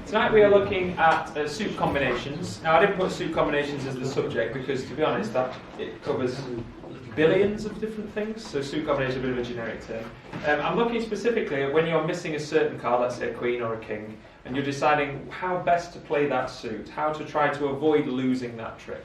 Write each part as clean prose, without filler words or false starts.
Tonight we are looking at suit combinations. Now I didn't put suit combinations as the subject because, to be honest, that it covers billions of different things, so suit combination is a bit of a generic term. I'm looking specifically at when you're missing a certain card, let's say a queen or a king, and you're deciding how best to play that suit, how to try to avoid losing that trick.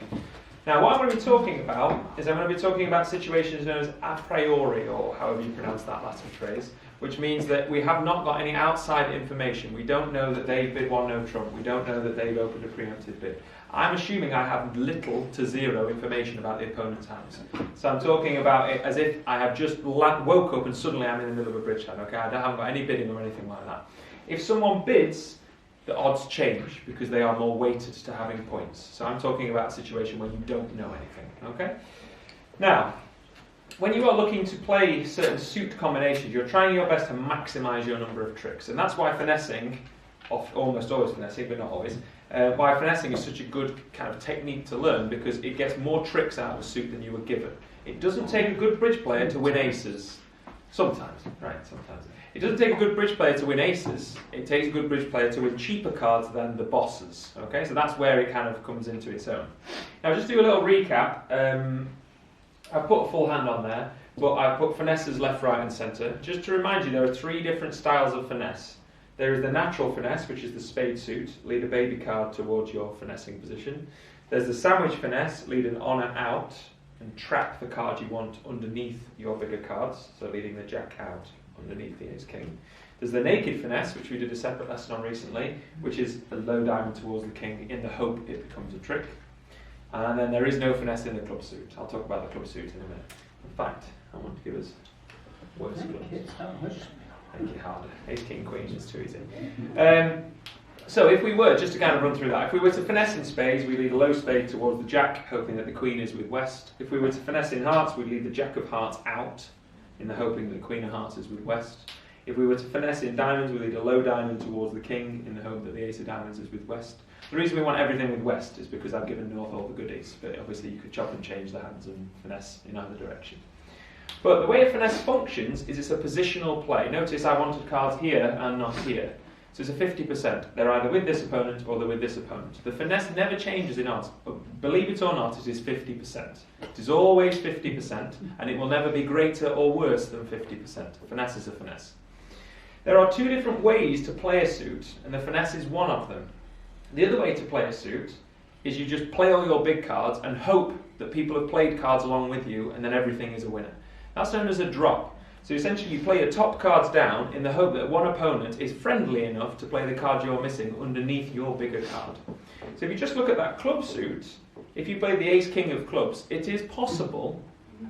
Now what I'm going to be talking about is I'm going to be talking about situations known as a priori, or however you pronounce that Latin phrase, which means that we have not got any outside information. We don't know that they've bid one no trump. We don't know that they've opened a preemptive bid. I'm assuming I have little to zero information about the opponent's hands. So I'm talking about it as if I have just woke up and suddenly I'm in the middle of a bridge hand. Okay, I haven't got any bidding or anything like that. If someone bids, the odds change because they are more weighted to having points. So I'm talking about a situation where you don't know anything. Okay. Now, when you are looking to play certain suit combinations, you're trying your best to maximise your number of tricks, and that's why finessing, almost always finessing, but not always, why finessing is such a good kind of technique to learn, because it gets more tricks out of a suit than you were given. It doesn't take a good bridge player to win aces. Sometimes, right, sometimes. It doesn't take a good bridge player to win aces. It takes a good bridge player to win cheaper cards than the bosses. Okay, so that's where it kind of comes into its own. Now, just do a little recap. I've put a full hand on there, but I've put finesses left, right and centre. Just to remind you, there are three different styles of finesse. There is the natural finesse, which is the spade suit, lead a baby card towards your finessing position. There's the sandwich finesse, lead an honour out and trap the card you want underneath your bigger cards, so leading the jack out underneath the ace king. There's the naked finesse, which we did a separate lesson on recently, which is a low diamond towards the king in the hope it becomes a trick. And then there is no finesse in the club suit. I'll talk about the club suit in a minute. In fact, I want to give us worse clubs. Make it harder. Ace, king, queen is too easy. So if we were, just to kind of run through that, if we were to finesse in spades, we lead a low spade towards the jack, hoping that the queen is with west. If we were to finesse in hearts, we'd lead the jack of hearts out, in the hoping that the queen of hearts is with west. If we were to finesse in diamonds, we lead a low diamond towards the king, in the hope that the ace of diamonds is with west. The reason we want everything with west is because I've given north all the goodies, but obviously you could chop and change the hands and finesse in either direction. But the way a finesse functions is it's a positional play. Notice I wanted cards here and not here. So it's a 50%. They're either with this opponent or they're with this opponent. The finesse never changes in odds. Believe it or not, it is 50%. It is always 50%, and it will never be greater or worse than 50%. Finesse is a finesse. There are two different ways to play a suit, and the finesse is one of them. The other way to play a suit is you just play all your big cards and hope that people have played cards along with you, and then everything is a winner. That's known as a drop. So essentially you play your top cards down in the hope that one opponent is friendly enough to play the card you're missing underneath your bigger card. So if you just look at that club suit, if you play the ace king of clubs, it is possible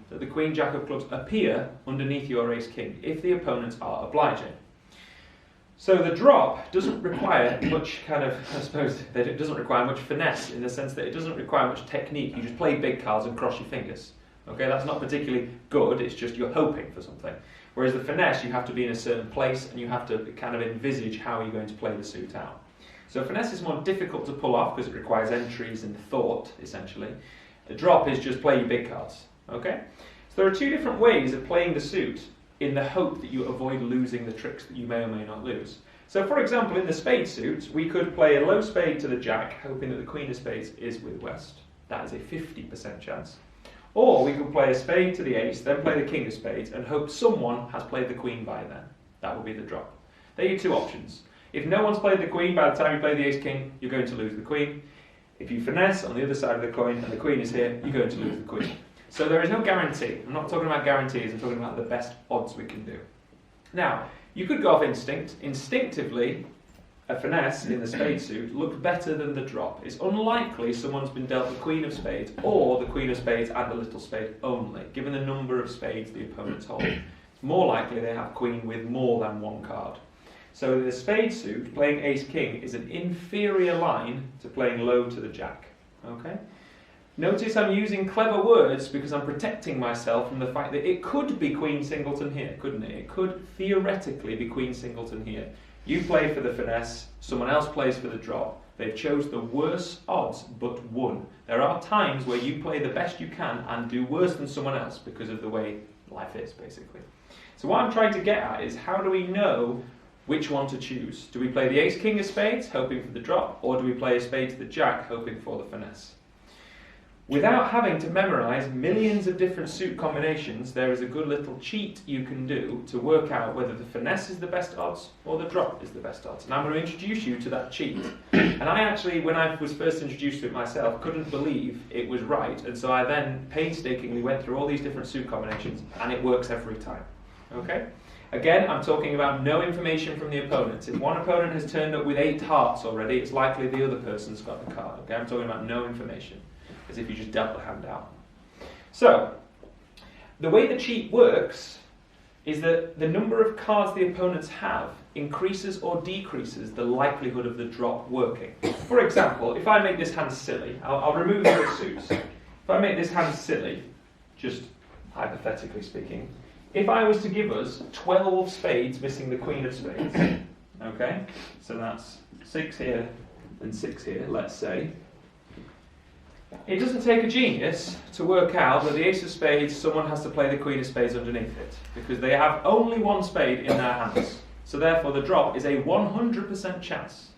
that the queen jack of clubs appear underneath your ace king if the opponents are obliging. So the drop doesn't require much it doesn't require much finesse, in the sense that it doesn't require much technique. You just play big cards and cross your fingers. Okay, that's not particularly good, it's just you're hoping for something. Whereas the finesse, you have to be in a certain place and you have to kind of envisage how you're going to play the suit out. So finesse is more difficult to pull off because it requires entries and thought, essentially. A drop is just play your big cards. Okay? So there are two different ways of playing the suit in the hope that you avoid losing the tricks that you may or may not lose. So for example, in the spade suit, we could play a low spade to the jack, hoping that the queen of spades is with west. That is a 50% chance. Or we could play a spade to the ace, then play the king of spades, and hope someone has played the queen by then. That would be the drop. There are your two options. If no one's played the queen by the time you play the ace king, you're going to lose the queen. If you finesse on the other side of the coin and the queen is here, you're going to lose the queen. So there is no guarantee. I'm not talking about guarantees, I'm talking about the best odds we can do. Now, you could go off instinct. Instinctively, a finesse in the spade suit looks better than the drop. It's unlikely someone's been dealt the queen of spades or the queen of spades and the little spade only, given the number of spades the opponents hold. It's more likely they have queen with more than one card. So in the spade suit, playing ace-king is an inferior line to playing low to the jack. Okay? Notice I'm using clever words because I'm protecting myself from the fact that it could be queen singleton here, couldn't it? It could theoretically be queen singleton here. You play for the finesse, someone else plays for the drop. They've chose the worse odds, but won. There are times where you play the best you can and do worse than someone else because of the way life is, basically. So what I'm trying to get at is, how do we know which one to choose. Do we play the ace-king of spades, hoping for the drop, or do we play a spade to the jack, hoping for the finesse? Without having to memorise millions of different suit combinations, there is a good little cheat you can do to work out whether the finesse is the best odds or the drop is the best odds. And I'm going to introduce you to that cheat. And I actually, when I was first introduced to it myself, couldn't believe it was right. And so I then painstakingly went through all these different suit combinations, and it works every time. Okay? Again, I'm talking about no information from the opponent. If one opponent has turned up with 8 hearts already, it's likely the other person's got the card. Okay? I'm talking about no information, as if you just dealt the hand out. So, the way the cheat works is that the number of cards the opponents have increases or decreases the likelihood of the drop working. For example, if I make this hand silly, I'll remove the suits. If I make this hand silly, just hypothetically speaking, if I was to give us 12 spades missing the queen of spades, okay, so that's 6 here and 6 here, let's say, it doesn't take a genius to work out that the ace of spades, someone has to play the queen of spades underneath it, because they have only one spade in their hands. So therefore the drop is a 100% chance,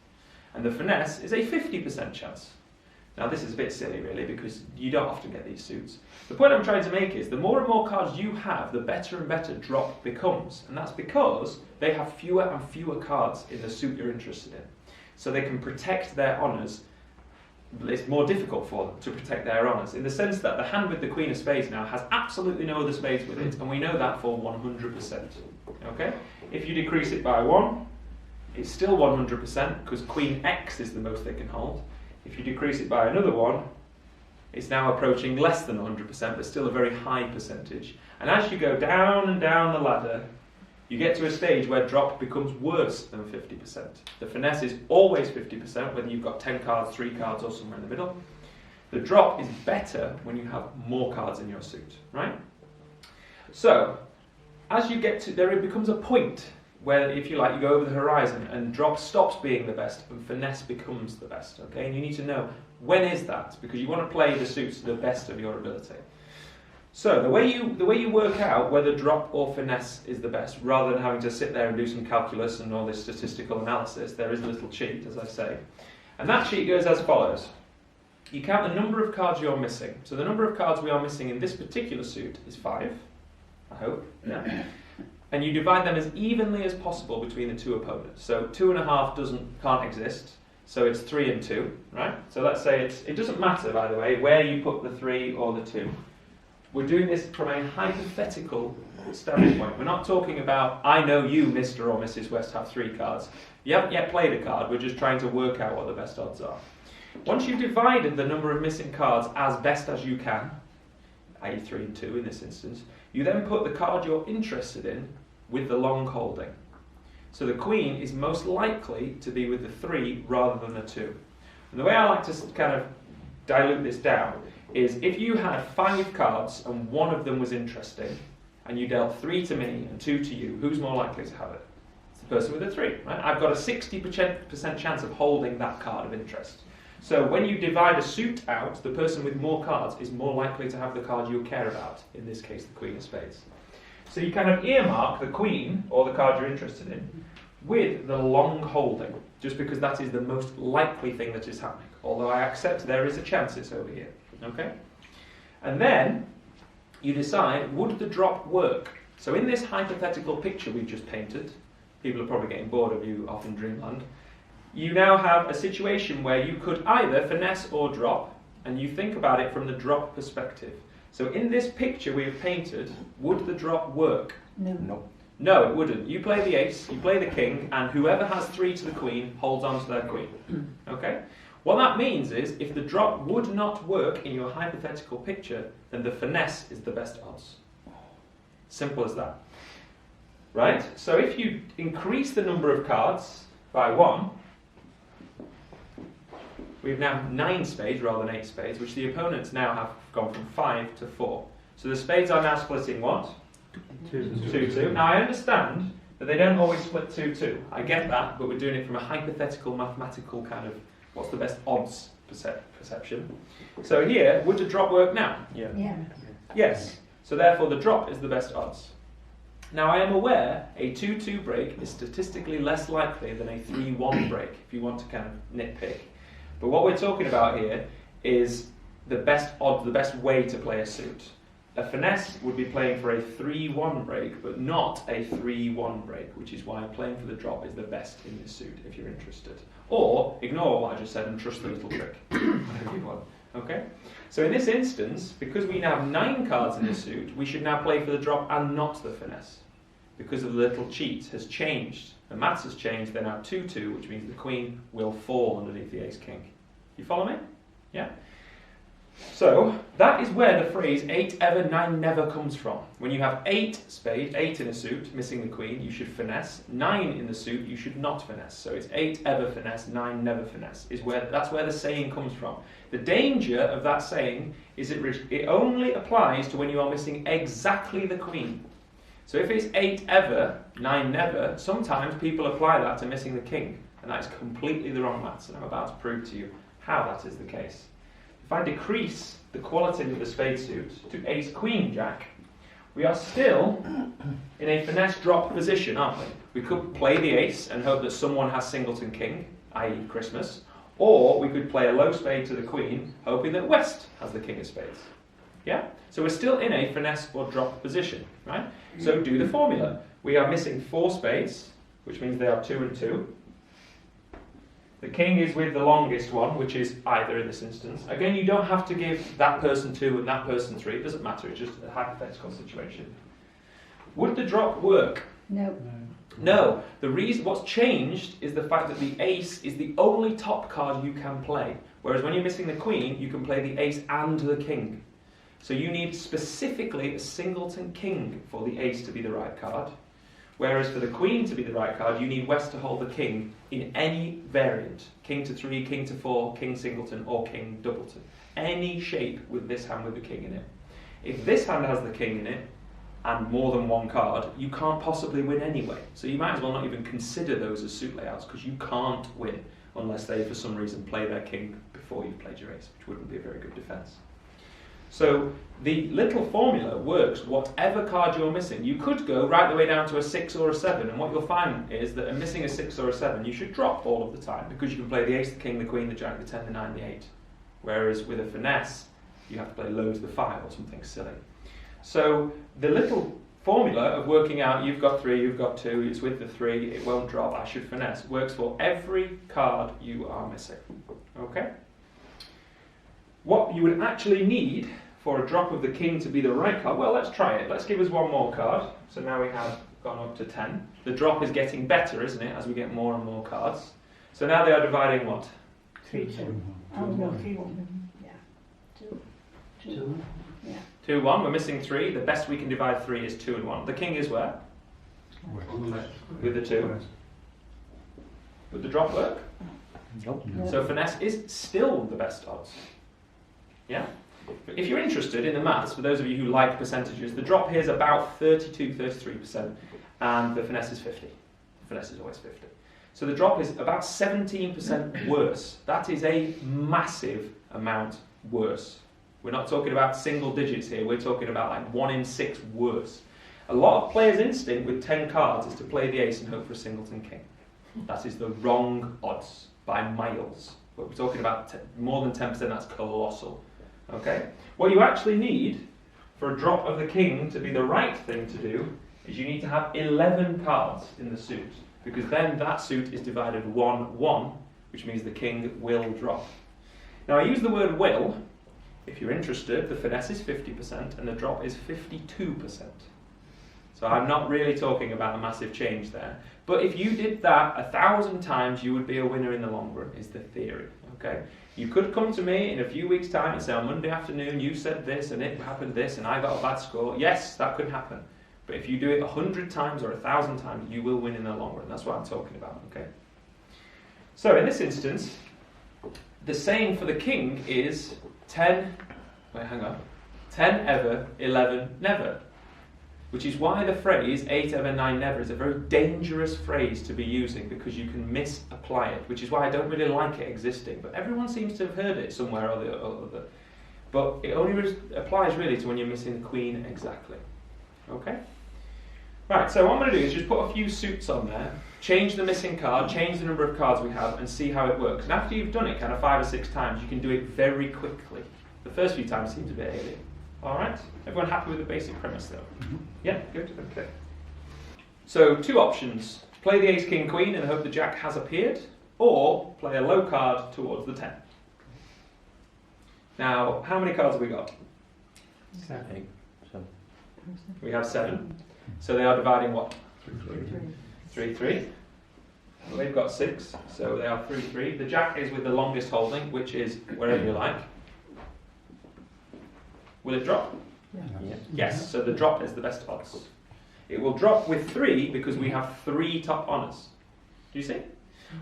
and the finesse is a 50% chance. Now this is a bit silly really, because you don't often get these suits. The point I'm trying to make is the more and more cards you have, the better and better drop becomes, and that's because they have fewer and fewer cards in the suit you're interested in. So they can protect their honours. It's more difficult for them to protect their honours, in the sense that the hand with the queen of spades now has absolutely no other spades with it, and we know that for 100%. Okay? If you decrease it by 1, it's still 100%, because queen X is the most they can hold. If you decrease it by another 1, it's now approaching less than 100%, but still a very high percentage. And as you go down and down the ladder, you get to a stage where drop becomes worse than 50%. The finesse is always 50%, whether you've got 10 cards, 3 cards, or somewhere in the middle. The drop is better when you have more cards in your suit, right? So, as you get to, there it becomes a point where, if you like, you go over the horizon and drop stops being the best and finesse becomes the best, okay? And you need to know, when is that? Because you want to play the suits to the best of your ability. So the way you work out whether drop or finesse is the best, rather than having to sit there and do some calculus and all this statistical analysis, there is a little cheat, as I say. And that cheat goes as follows. You count the number of cards you're missing. So the number of cards we are missing in this particular suit is 5, I hope. Yeah. And you divide them as evenly as possible between the two opponents. So 2.5 can't exist, so it's 3 and 2, right? So let's say it doesn't matter, by the way, where you put the 3 or the 2. We're doing this from a hypothetical standpoint. We're not talking about, I know you, Mr. or Mrs. West, have 3 cards. You haven't yet played a card, we're just trying to work out what the best odds are. Once you've divided the number of missing cards as best as you can, i.e. 3 and 2 in this instance, you then put the card you're interested in with the long holding. So the queen is most likely to be with the 3 rather than the 2. And the way I like to kind of dilute this down is, if you had 5 cards and one of them was interesting, and you dealt 3 to me and 2 to you, who's more likely to have it? It's the person with the 3, right? I've got a 60% chance of holding that card of interest. So when you divide a suit out, the person with more cards is more likely to have the card you care about, in this case the queen of spades. So you kind of earmark the queen, or the card you're interested in, with the long holding, just because that is the most likely thing that is happening, although I accept there is a chance it's over here. Okay? And then you decide, would the drop work? So in this hypothetical picture we've just painted, people are probably getting bored of you off in dreamland, you now have a situation where you could either finesse or drop, and you think about it from the drop perspective. So in this picture we've painted, would the drop work? No. No, it wouldn't. You play the ace, you play the king, and whoever has 3 to the queen holds on to their queen. Okay? What that means is, if the drop would not work in your hypothetical picture, then the finesse is the best odds. Simple as that. Right? So if you increase the number of cards by 1, we've now 9 spades rather than 8 spades, which the opponents now have gone from 5 to 4. So the spades are now splitting what? 2-2. Now I understand that they don't always split 2-2. I get that, but we're doing it from a hypothetical, mathematical kind of, what's the best odds perception. So here, would the drop work now? Yeah. Yeah. Yes. So therefore the drop is the best odds. Now I am aware a 2-2 break is statistically less likely than a 3-1 break, if you want to kind of nitpick. But what we're talking about here is the best odds, the best way to play a suit. A finesse would be playing for a 3-1 break, but not a 3-1 break, which is why playing for the drop is the best in this suit, if you're interested. Or ignore what I just said and trust the little trick, whatever you want. Okay? So in this instance, because we now have 9 cards in this suit, we should now play for the drop and not the finesse. Because of the little cheat has changed. The maths has changed, they're now 2-2, which means the queen will fall underneath the ace-king. You follow me? Yeah? So, that is where the phrase 8 ever, 9 never comes from. When you have 8 in a suit, missing the queen, you should finesse. 9 in the suit, you should not finesse. So it's 8 ever finesse, 9 never finesse. That's where the saying comes from. The danger of that saying is it only applies to when you are missing exactly the queen. So if it's 8 ever, 9 never, sometimes people apply that to missing the king. And that is completely the wrong maths, and I'm about to prove to you how that is the case. If I decrease the quality of the spade suit to ace, queen, jack, we are still in a finesse drop position, aren't we? We could play the ace and hope that someone has singleton king, i.e. Christmas, or we could play a low spade to the queen, hoping that West has the king of spades. Yeah? So we're still in a finesse or drop position, right? So do the formula. We are missing 4 spades, which means they are 2 and 2. The king is with the longest one, which is either in this instance. Again, you don't have to give that person 2 and that person 3. It doesn't matter. It's just a hypothetical situation. Would the drop work? No. No. The reason what's changed is the fact that the ace is the only top card you can play. Whereas when you're missing the queen, you can play the ace and the king. So you need specifically a singleton king for the ace to be the right card. Whereas for the queen to be the right card, you need West to hold the king in any variant. King to 3, king to 4, king singleton, or king doubleton. Any shape with this hand with the king in it. If this hand has the king in it, and more than one card, you can't possibly win anyway. So you might as well not even consider those as suit layouts, because you can't win unless they, for some reason, play their king before you've played your ace, which wouldn't be a very good defence. So the little formula works whatever card you're missing. You could go right the way down to a 6 or a 7, and what you'll find is that missing a 6 or a 7, you should drop all of the time, because you can play the ace, the king, the queen, the jack, the 10, the 9, the 8. Whereas with a finesse, you have to play low to the 5 or something silly. So the little formula of working out you've got 3, you've got 2, it's with the 3, it won't drop, I should finesse, works for every card you are missing. Okay? What you would actually need for a drop of the king to be the right card, well, let's try it. Let's give us one more card. So now we have gone up to 10. The drop is getting better, isn't it, as we get more and more cards. So now they are dividing what? 3, 2. Oh, no, 3, 1. Yeah. 2. 2. Yeah. 2, 1. We're missing 3. The best we can divide 3 is 2 and 1. The king is where? With the 2. Would the drop work? Nope. So finesse is still the best odds. Yeah? But if you're interested in the maths, for those of you who like percentages, the drop here is about 32, 33%, and the finesse is 50. The finesse is always 50. So the drop is about 17% worse. That is a massive amount worse. We're not talking about single digits here, we're talking about like 1 in 6 worse. A lot of players' instinct with 10 cards is to play the ace and hope for a singleton king. That is the wrong odds by miles. But we're talking about more than 10%, that's colossal. Okay? What you actually need for a drop of the king to be the right thing to do is you need to have 11 cards in the suit, because then that suit is divided 1-1, which means the king will drop. Now I use the word will. If you're interested, the finesse is 50% and the drop is 52%. So I'm not really talking about a massive change there. But if you did that 1,000 times, you would be a winner in the long run, is the theory. Okay? You could come to me in a few weeks' time and say, on Monday afternoon, you said this and it happened this and I got a bad score. Yes, that could happen. But if you do it 100 times or 1,000 times, you will win in the long run. That's what I'm talking about. Okay? So in this instance, the saying for the king is 10 ever, 11 never. Which is why the phrase 8 ever, 9 never is a very dangerous phrase to be using, because you can misapply it, which is why I don't really like it existing. But everyone seems to have heard it somewhere or the other. But it only applies really to when you're missing the queen exactly. Okay? Right, so what I'm going to do is just put a few suits on there, change the missing card, change the number of cards we have, and see how it works. And after you've done it kind of 5 or 6 times, you can do it very quickly. The first few times seems a bit alien. Alright? Everyone happy with the basic premise though? Yeah, good, okay. So 2 options. Play the ace, king, queen and hope the jack has appeared, or play a low card towards the 10. Now, how many cards have we got? 7. We have 7. So they are dividing what? 3. 3, 3. They've got 6, so they are 3, 3. The jack is with the longest holding, which is wherever you like. Will it drop? Yeah. Yes, so the drop is the best odds. It will drop with 3 because we have 3 top honours. Do you see?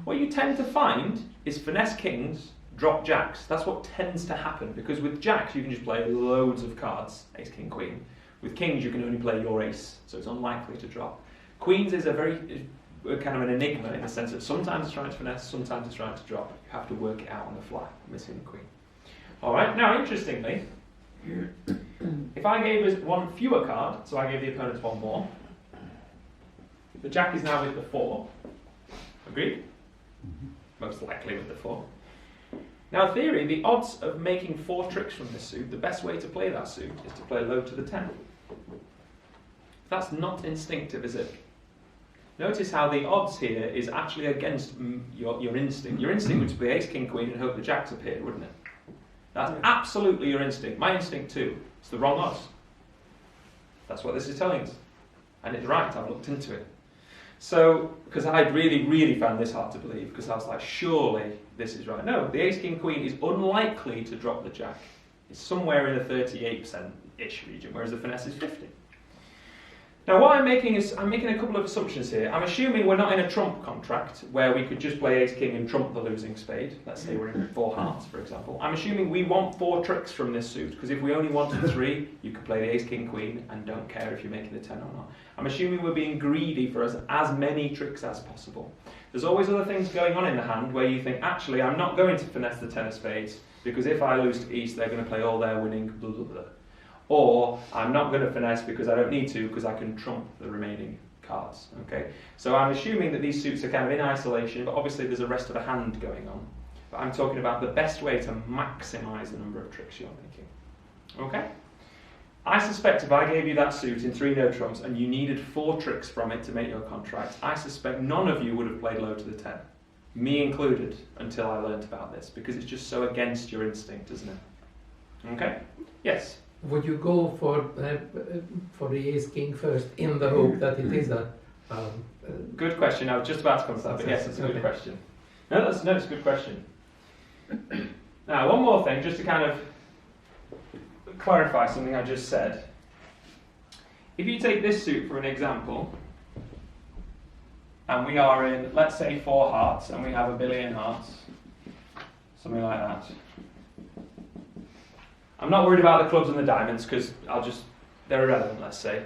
What you tend to find is finesse kings drop jacks. That's what tends to happen, because with jacks you can just play loads of cards, ace, king, queen. With kings you can only play your ace, so it's unlikely to drop. Queens is a very kind of an enigma in the sense that sometimes it's trying to finesse, sometimes it's trying to drop. You have to work it out on the fly, missing the queen. Alright, now interestingly, if I gave us 1 fewer card, so I gave the opponents 1 more, the jack is now with the 4. Agreed? Most likely with the 4. Now, in theory, the odds of making 4 tricks from this suit, the best way to play that suit is to play low to the 10. That's not instinctive, is it? Notice how the odds here is actually against your instinct. Your instinct would be ace, king, queen and hope the jacks appeared, wouldn't it? That's absolutely your instinct. My instinct too. It's the wrong odds. That's what this is telling us. And it's right, I've looked into it. So, because I really found this hard to believe, because I was like, surely this is right. No, the ace, king, queen is unlikely to drop the jack. It's somewhere in the 38%-ish region, whereas the finesse is 50. Now what I'm making is, I'm making a couple of assumptions here. I'm assuming we're not in a trump contract where we could just play ace, king and trump the losing spade. Let's say we're in 4 hearts, for example. I'm assuming we want 4 tricks from this suit, because if we only wanted 3, you could play the ace, king, queen and don't care if you're making the 10 or not. I'm assuming we're being greedy for as many tricks as possible. There's always other things going on in the hand where you think, actually, I'm not going to finesse the 10 of spades, because if I lose to east, they're going to play all their winning, blah, blah, blah. Or I'm not going to finesse because I don't need to, because I can trump the remaining cards. Okay, so I'm assuming that these suits are kind of in isolation, but obviously there's a rest of the hand going on. But I'm talking about the best way to maximise the number of tricks you're making. Okay? I suspect if I gave you that suit in 3 no trumps and you needed 4 tricks from it to make your contract, I suspect none of you would have played low to the 10. Me included, until I learnt about this, because it's just so against your instinct, isn't it? Okay? Yes? Would you go for the ace king first in the hope that it is a good question. I was just about to come to that, but yes, it's a good question. No, it's a good question. Now, one more thing, just to kind of clarify something I just said. If you take this suit for an example, and we are in, let's say, 4 hearts, and we have a billion hearts, something like that. I'm not worried about the clubs and the diamonds because they're irrelevant, let's say.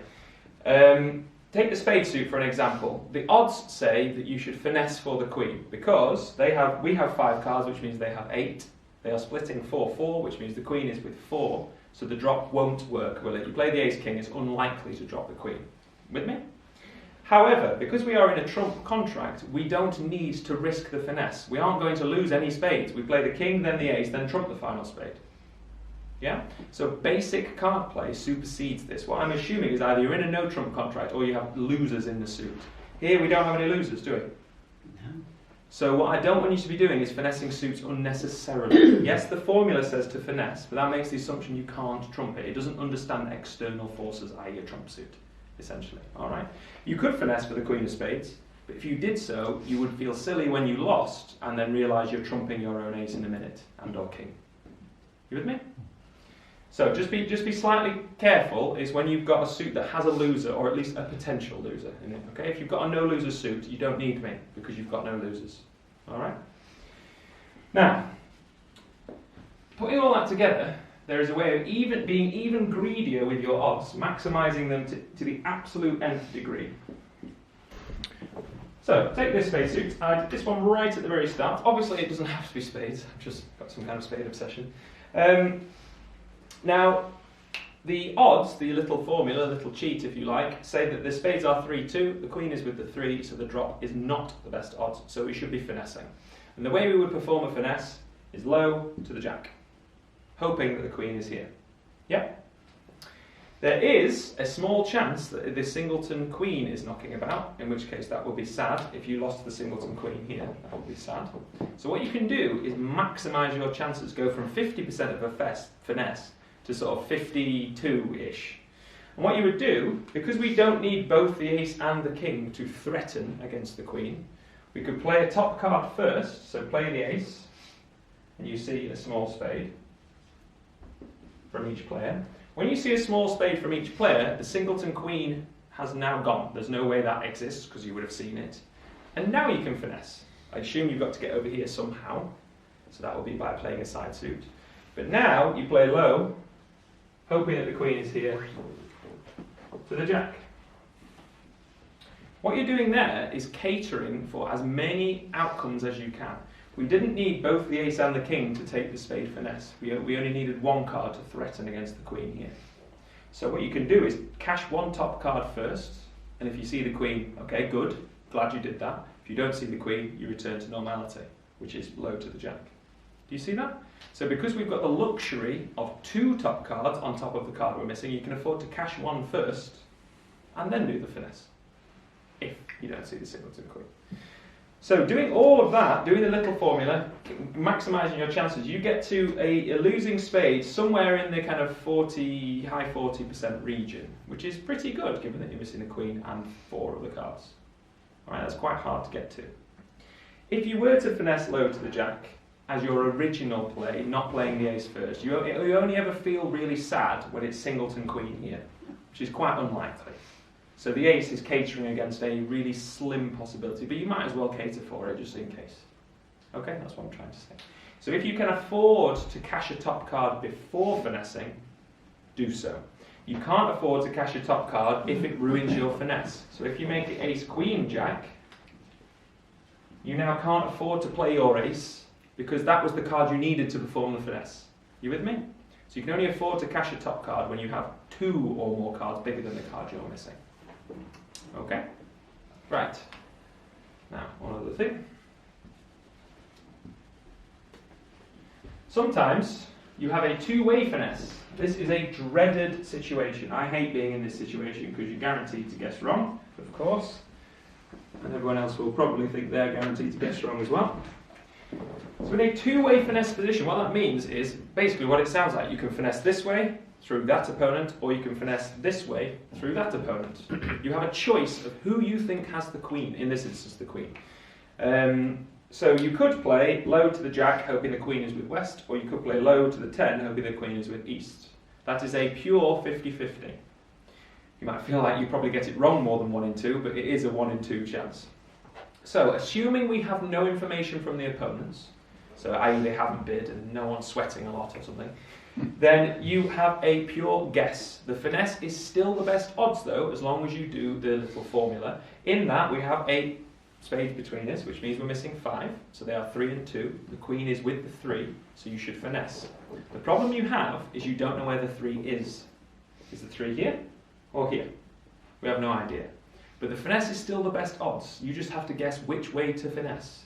Take the spade suit for an example. The odds say that you should finesse for the queen because we have 5 cards, which means they have 8. They are splitting 4-4, which means the queen is with 4, so the drop won't work, will it? You play the ace king, it's unlikely to drop the queen. With me? However, because we are in a trump contract, we don't need to risk the finesse. We aren't going to lose any spades. We play the king, then the ace, then trump the final spade. Yeah? So basic card play supersedes this. What I'm assuming is either you're in a no trump contract or you have losers in the suit. Here we don't have any losers, do we? No. So what I don't want you to be doing is finessing suits unnecessarily. Yes, the formula says to finesse, but that makes the assumption you can't trump it. It doesn't understand external forces, i.e. a trump suit, essentially. Alright? You could finesse for the queen of spades, but if you did so, you would feel silly when you lost and then realise you're trumping your own ace in a minute and or king. You with me? So just be slightly careful is when you've got a suit that has a loser, or at least a potential loser in it. Okay, if you've got a no loser suit, you don't need me because you've got no losers. All right. Now, putting all that together, there is a way of being even greedier with your odds, maximising them to the absolute nth degree. So take this spade suit. I did this one right at the very start. Obviously, it doesn't have to be spades. I've just got some kind of spade obsession. Now, the odds, the little formula, little cheat if you like, say that the spades are 3-2, the queen is with the 3, so the drop is not the best odds, so we should be finessing. And the way we would perform a finesse is low to the jack, hoping that the queen is here. Yep. There is a small chance that the singleton queen is knocking about, in which case that would be sad. If you lost the singleton queen here, that would be sad. So what you can do is maximise your chances, go from 50% of a finesse to sort of 52-ish. And what you would do, because we don't need both the ace and the king to threaten against the queen, we could play a top card first, so play the ace, and you see a small spade from each player. When you see a small spade from each player, the singleton queen has now gone. There's no way that exists because you would have seen it. And now you can finesse. I assume you've got to get over here somehow, so that will be by playing a side suit. But now you play low, hoping that the queen is here to the jack. What you're doing there is catering for as many outcomes as you can. We didn't need both the ace and the king to take the spade finesse. We only needed one card to threaten against the queen here. So what you can do is cash one top card first, and if you see the queen, okay, good, glad you did that. If you don't see the queen, you return to normality, which is low to the jack. Do you see that? So because we've got the luxury of two top cards on top of the card we're missing, you can afford to cash one first and then do the finesse, if you don't see the singleton queen. So doing all of that, doing the little formula, maximising your chances, you get to a losing spade somewhere in the kind of high 40% region, which is pretty good given that you're missing a queen and 4 of the cards. Alright, that's quite hard to get to. If you were to finesse low to the jack, as your original play, not playing the ace first, you only ever feel really sad when it's singleton queen here, which is quite unlikely. So the ace is catering against a really slim possibility, but you might as well cater for it just in case. Okay, that's what I'm trying to say. So if you can afford to cash a top card before finessing, do so. You can't afford to cash a top card if it ruins your finesse. So if you make it ace queen jack, you now can't afford to play your ace because that was the card you needed to perform the finesse. You with me? So you can only afford to cash a top card when you have 2 or more cards bigger than the card you're missing. Okay? Right. Now, one other thing. Sometimes you have a two-way finesse. This is a dreaded situation. I hate being in this situation because you're guaranteed to guess wrong, of course. And everyone else will probably think they're guaranteed to guess wrong as well. So in a two-way finesse position, what that means is basically what it sounds like. You can finesse this way through that opponent, or you can finesse this way through that opponent. You have a choice of who you think has the queen, in this instance the queen. So you could play low to the jack, hoping the queen is with west, or you could play low to the 10, hoping the queen is with east. That is a pure 50-50. You might feel like you probably get it wrong more than 1 in 2, but it is a 1 in 2 chance. So, assuming we have no information from the opponents, so i.e. they haven't bid and no one's sweating a lot or something, then you have a pure guess. The finesse is still the best odds though, as long as you do the little formula. In that we have a spade between us, which means we're missing 5, so they are 3 and 2. The queen is with the 3, so you should finesse. The problem you have is you don't know where the 3 is. Is the 3 here or here? We have no idea. But the finesse is still the best odds. You just have to guess which way to finesse.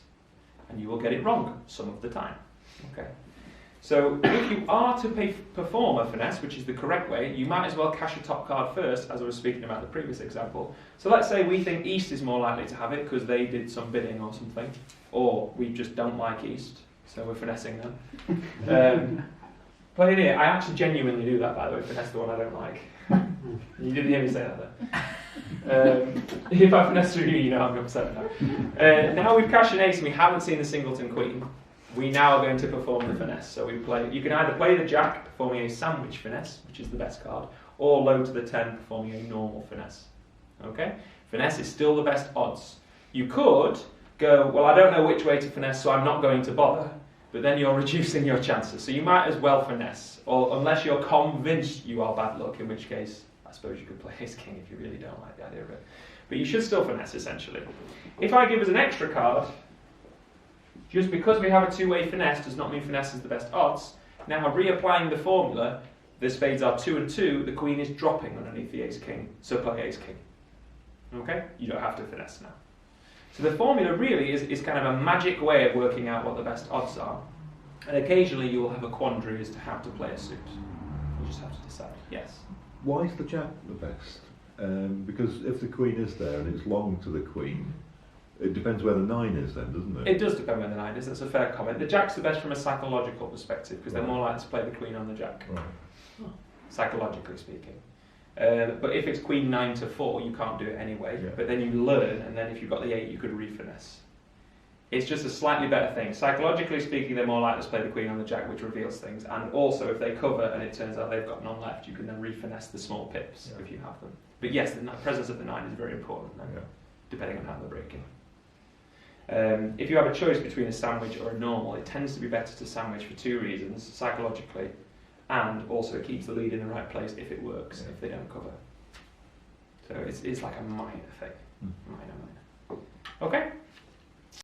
And you will get it wrong some of the time. Okay. So if you are to perform a finesse, which is the correct way, you might as well cash a top card first, as I was speaking about the previous example. So let's say we think East is more likely to have it because they did some bidding or something. Or we just don't like East, so we're finessing them. Play it here. I actually genuinely do that, by the way, finesse the one I don't like. You didn't hear me say that then. If I finesse through you know I'm upset now. Now we've cashed an ace and we haven't seen the singleton queen. We now are going to perform the finesse. So we play. You can either play the jack, performing a sandwich finesse, which is the best card, or low to the 10, performing a normal finesse. Okay? Finesse is still the best odds. You could go, well, I don't know which way to finesse, so I'm not going to bother. But then you're reducing your chances. So you might as well finesse, or unless you're convinced you are bad luck, in which case I suppose you could play ace king if you really don't like the idea of it. But you should still finesse, essentially. If I give us an extra card, just because we have a two-way finesse does not mean finesse is the best odds. Now, reapplying the formula, the spades are 2 and 2, the queen is dropping underneath the ace king, so play ace king. Okay? You don't have to finesse now. So the formula really is kind of a magic way of working out what the best odds are. And occasionally you will have a quandary as to how to play a suit. You just have to decide. Yes? Why is the jack the best? Because if the queen is there and it's long to the queen, it depends where the 9 is then, doesn't it? It does depend where the 9 is, that's a fair comment. The jack's the best from a psychological perspective because they're more likely to play the queen on the jack, Right. psychologically speaking. But if it's queen 9 to 4, you can't do it anyway. Yeah. But then you learn, and then if you've got the 8, you could refinesse. It's just a slightly better thing. Psychologically speaking, they're more likely to play the queen on the jack, which reveals things. And also, if they cover and it turns out they've got none left, you can then refinesse the small pips if you have them. But yes, the presence of the 9 is very important then, depending on how they're breaking. If you have a choice between a sandwich or a normal, it tends to be better to sandwich for 2 reasons, psychologically, and also it keeps the lead in the right place if it works, if they don't cover. So it's like a minor thing. Minor. Okay?